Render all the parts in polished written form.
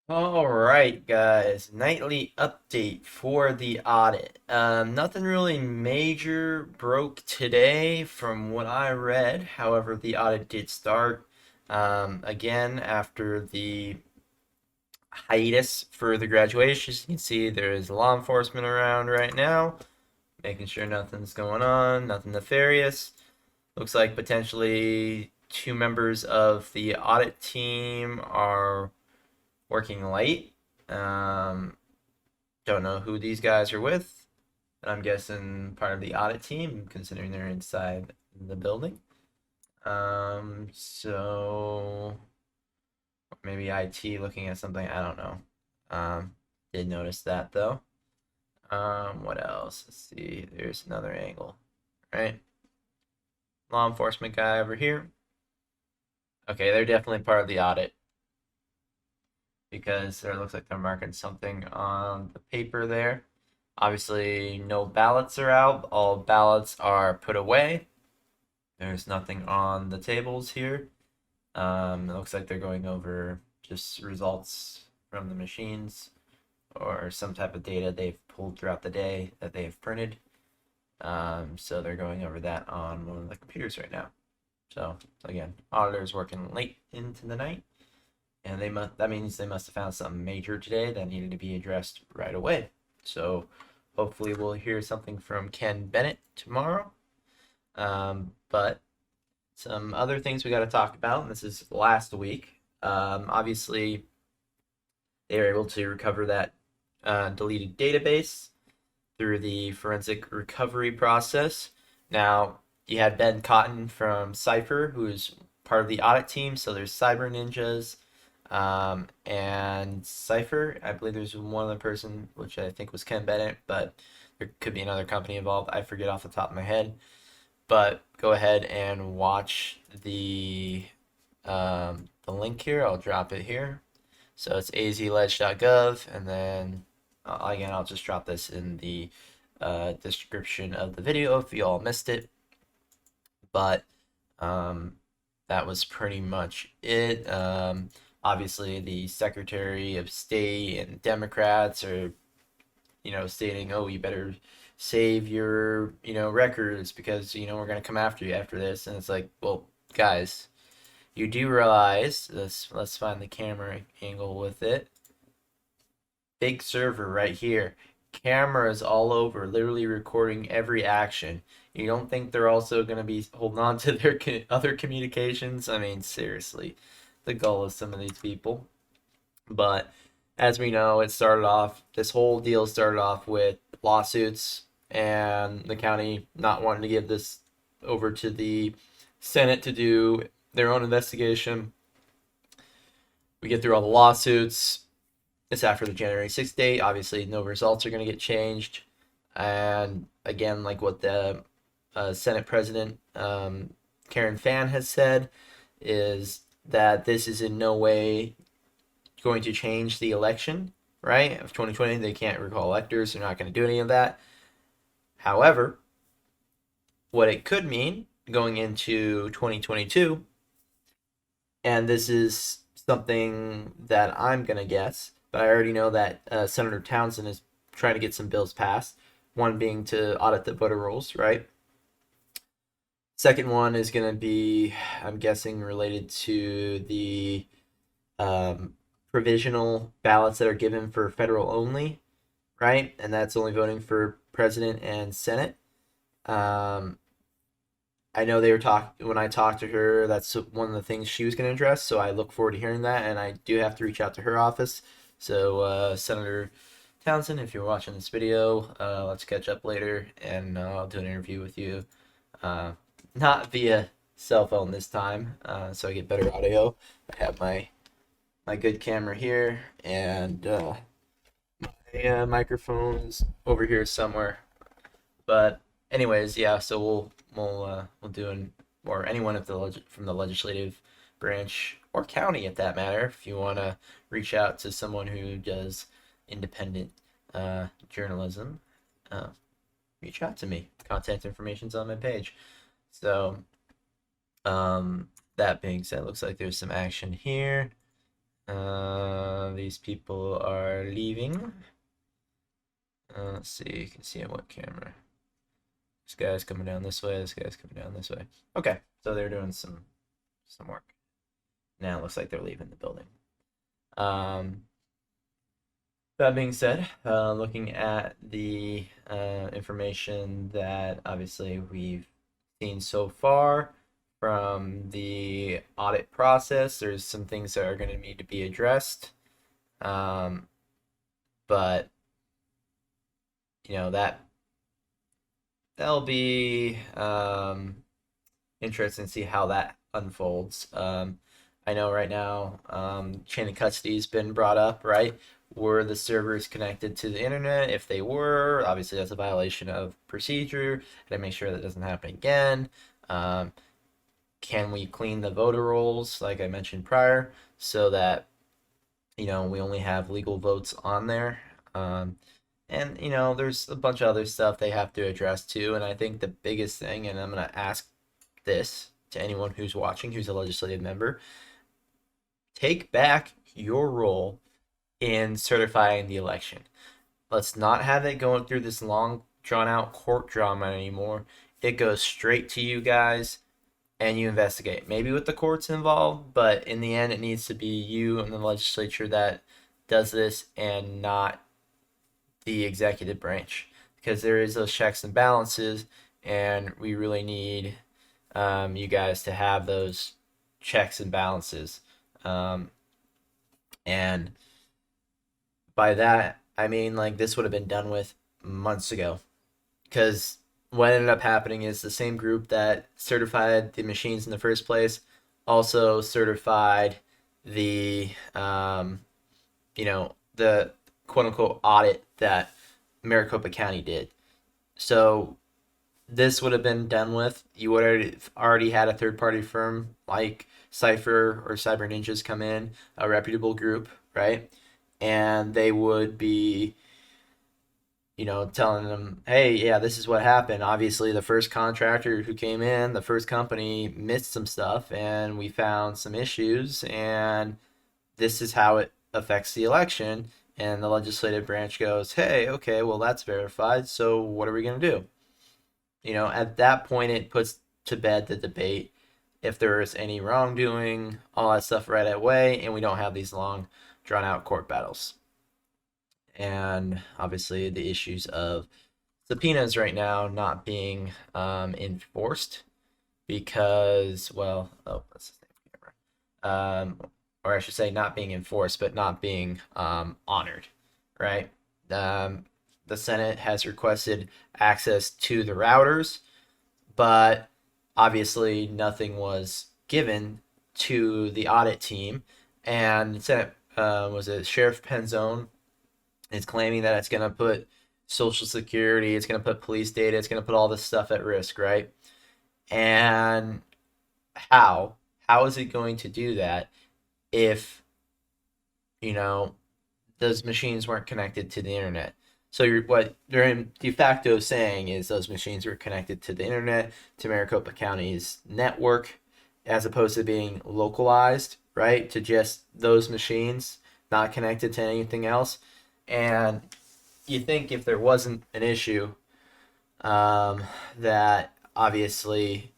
All right, guys. Nightly update for the audit. Nothing really major broke today from what I read. However, the audit did start again after the hiatus for the graduation. As you can see, there is law enforcement around right now, making sure nothing's going on, nothing nefarious. Looks like potentially two members of the audit team are working late. Um, don't know who these guys are with, but I'm guessing part of the audit team, considering they're inside the building. So maybe IT looking at something. I don't know. Did notice that though. What else? Let's see. There's another angle, right? Law enforcement guy over here. Okay, they're definitely part of the audit because it looks like they're marking something on the paper there. Obviously, no ballots are out. All ballots are put away. There's nothing on the tables here. It looks like they're going over just results from the machines or some type of data they've pulled throughout the day that they've printed. So they're going over that on one of the computers right now. So again, auditors working late into the night, and that means they must have found something major today that needed to be addressed right away. So hopefully we'll hear something from Ken Bennett tomorrow. But some other things we got to talk about, and this is last week. Obviously, they were able to recover that deleted database through the forensic recovery process. Now, you had Ben Cotton from Cypher, who's part of the audit team. So there's Cyber Ninjas and Cypher. I believe there's one other person, which I think was Ken Bennett, but there could be another company involved. I forget off the top of my head. But go ahead and watch the link here. I'll drop it here. So it's azledge.gov, and then again, I'll just drop this in the description of the video if you all missed it. But that was pretty much it. Obviously, the Secretary of State and Democrats are, stating, "Oh, you better save your, records because we're gonna come after you after this." And it's like, well, guys, you do realize this. Let's find the camera angle with it. Big server right here. Cameras all over, literally recording every action. You don't think they're also going to be holding on to their other communications? I mean, seriously, the gall of some of these people. But as we know, this whole deal started off with lawsuits and the county not wanting to give this over to the Senate to do their own investigation. We get through all the lawsuits. It's after the January 6th date. Obviously, no results are going to get changed. And again, like what the Senate President Karen Fann has said, is that this is in no way going to change the election, right? Of 2020, they can't recall electors. They're not going to do any of that. However, what it could mean going into 2022, and this is something that I'm going to guess, but I already know that Senator Townsend is trying to get some bills passed. One being to audit the voter rolls, right? Second one is going to be, I'm guessing, related to the provisional ballots that are given for federal only, right? And that's only voting for president and Senate. I know when I talked to her, that's one of the things she was going to address. So I look forward to hearing that, and I do have to reach out to her office. So Senator Townsend, if you're watching this video, let's catch up later, and I'll do an interview with you, not via cell phone this time, so I get better audio. I have my good camera here, and my microphone's over here somewhere. But anyways, yeah. So we'll do or anyone from the legislative branch or county, at that matter, if you want to reach out to someone who does independent journalism, reach out to me. Contact information's on my page. So that being said, looks like there's some action here. these people are leaving. Let's see, you can see on what camera. This guy's coming down this way, this guy's coming down this way. Okay, so they're doing some work. Now it looks like they're leaving the building. That being said, looking at the information that obviously we've seen so far from the audit process, there's some things that are going to need to be addressed. But that'll be interesting to see how that unfolds. I know right now chain of custody has been brought up, right? Were the servers connected to the internet? If they were, obviously that's a violation of procedure. Gotta make sure that doesn't happen again. Can we clean the voter rolls, like I mentioned prior, so that we only have legal votes on there? And there's a bunch of other stuff they have to address too. And I think the biggest thing, and I'm gonna ask this to anyone who's watching, who's a legislative member, take back your role in certifying the election. Let's not have it going through this long, drawn-out court drama anymore. It goes straight to you guys, and you investigate. Maybe with the courts involved, but in the end, it needs to be you and the legislature that does this, and not the executive branch, because there is those checks and balances, and we really need you guys to have those checks and balances. And by that, I mean, like, this would have been done with months ago, because what ended up happening is the same group that certified the machines in the first place also certified the the quote-unquote audit that Maricopa County did. So this would have been done with. You would have already had a third-party firm like Cypher or Cyber Ninjas come in, a reputable group, right? And they would be, telling them, hey, yeah, this is what happened. Obviously, the first contractor who came in, the first company missed some stuff, and we found some issues, and this is how it affects the election. And the legislative branch goes, hey, okay, well, that's verified, so what are we going to do? At that point, it puts to bed the debate if there is any wrongdoing, all that stuff right away, and we don't have these long, drawn-out court battles. And obviously, the issues of subpoenas right now not being enforced because, well, that's the camera. Or I should say not being enforced, but not being honored, right? The Senate has requested access to the routers, but obviously nothing was given to the audit team. And Senate, was it Sheriff Penzone, is claiming that it's going to put Social Security, it's going to put police data, it's going to put all this stuff at risk, right? And how is it going to do that if those machines weren't connected to the internet? So what they're de facto saying is those machines were connected to the internet, to Maricopa County's network, as opposed to being localized, right, to just those machines, not connected to anything else. And you think if there wasn't an issue, that obviously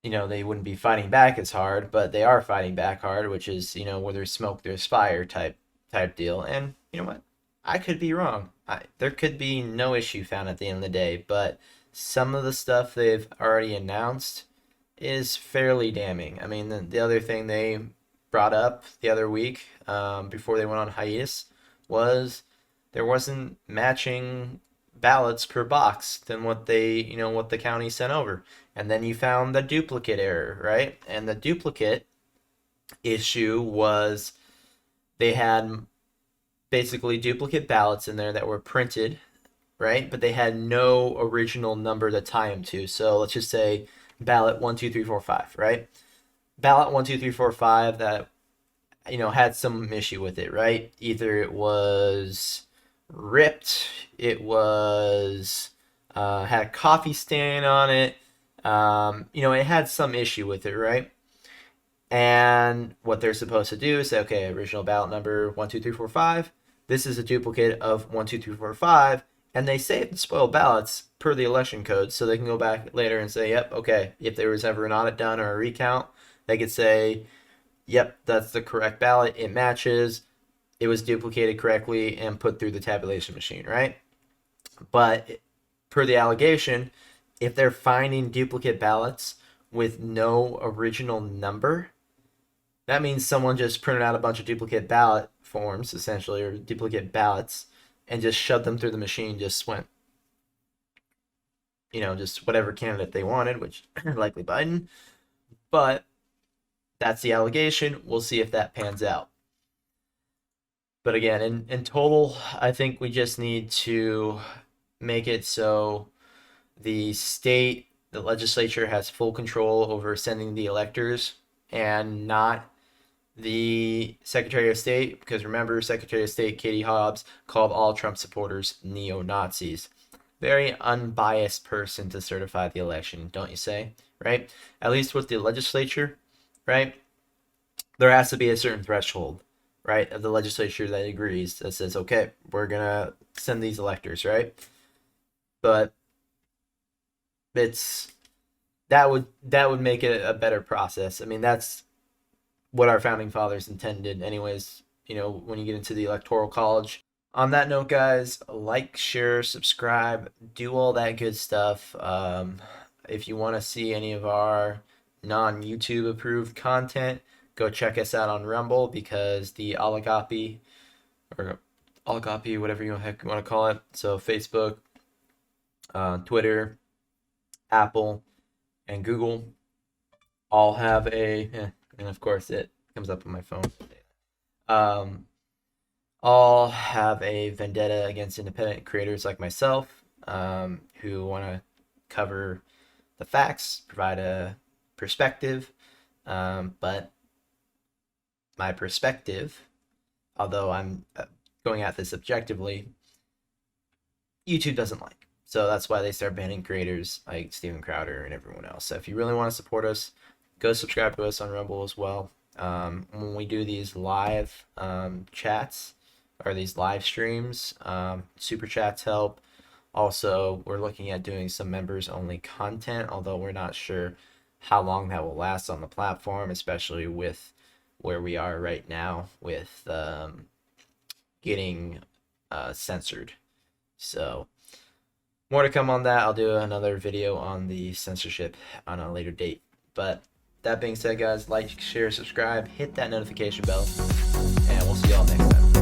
they wouldn't be fighting back as hard, but they are fighting back hard, which is, where there's smoke, there's fire type deal. And you know what? I could be wrong. There could be no issue found at the end of the day, but some of the stuff they've already announced is fairly damning. I mean, the other thing they brought up the other week, before they went on hiatus, was there wasn't matching ballots per box than what what the county sent over. And then you found the duplicate error, right? And the duplicate issue was they had basically duplicate ballots in there that were printed, right? But they had no original number to tie them to. So let's just say ballot 1, 2, 3, 4, 5, right? Ballot 1, 2, 3, 4, 5 that had some issue with it, right? Either it was ripped, it was had a coffee stain on it, it had some issue with it, right? And what they're supposed to do is say, okay, original ballot number 12345. This is a duplicate of 12345, and they save the spoiled ballots per the election code, so they can go back later and say, yep, okay, if there was ever an audit done or a recount, they could say, yep, that's the correct ballot, it matches, it was duplicated correctly and put through the tabulation machine, right? But per the allegation, if they're finding duplicate ballots with no original number, that means someone just printed out a bunch of duplicate ballot forms, essentially, or duplicate ballots, and just shoved them through the machine, just went, just whatever candidate they wanted, which likely Biden. But that's the allegation. We'll see if that pans out. But again, in total, I think we just need to make it so the legislature has full control over sending the electors and not the Secretary of State, because remember, Secretary of State Katie Hobbs called all Trump supporters neo-Nazis. Very unbiased person to certify the election, don't you say? Right? At least with the legislature, right? There has to be a certain threshold, right, of the legislature that agrees, that says, okay, we're gonna send these electors, right? But that would make it a better process. I mean, that's what our founding fathers intended anyways, when you get into the electoral college. On that note, guys, like, share, subscribe, do all that good stuff. If you want to see any of our non-YouTube approved content, go check us out on Rumble, because the oligopoly, whatever you want to call it, so Facebook, Twitter, Apple, and Google all have and of course it comes up on my phone, all have a vendetta against independent creators like myself, who want to cover the facts, provide a perspective, but my perspective, although I'm going at this objectively, YouTube doesn't like. So that's why they start banning creators like Steven Crowder and everyone else. So if you really want to support us, go subscribe to us on Rumble as well. When we do these live chats or these live streams, super chats help. Also, we're looking at doing some members only content, although we're not sure how long that will last on the platform, especially with where we are right now with getting censored. So more to come on that. I'll do another video on the censorship on a later date. But that being said, guys, like, share, subscribe, hit that notification bell, and we'll see y'all next time.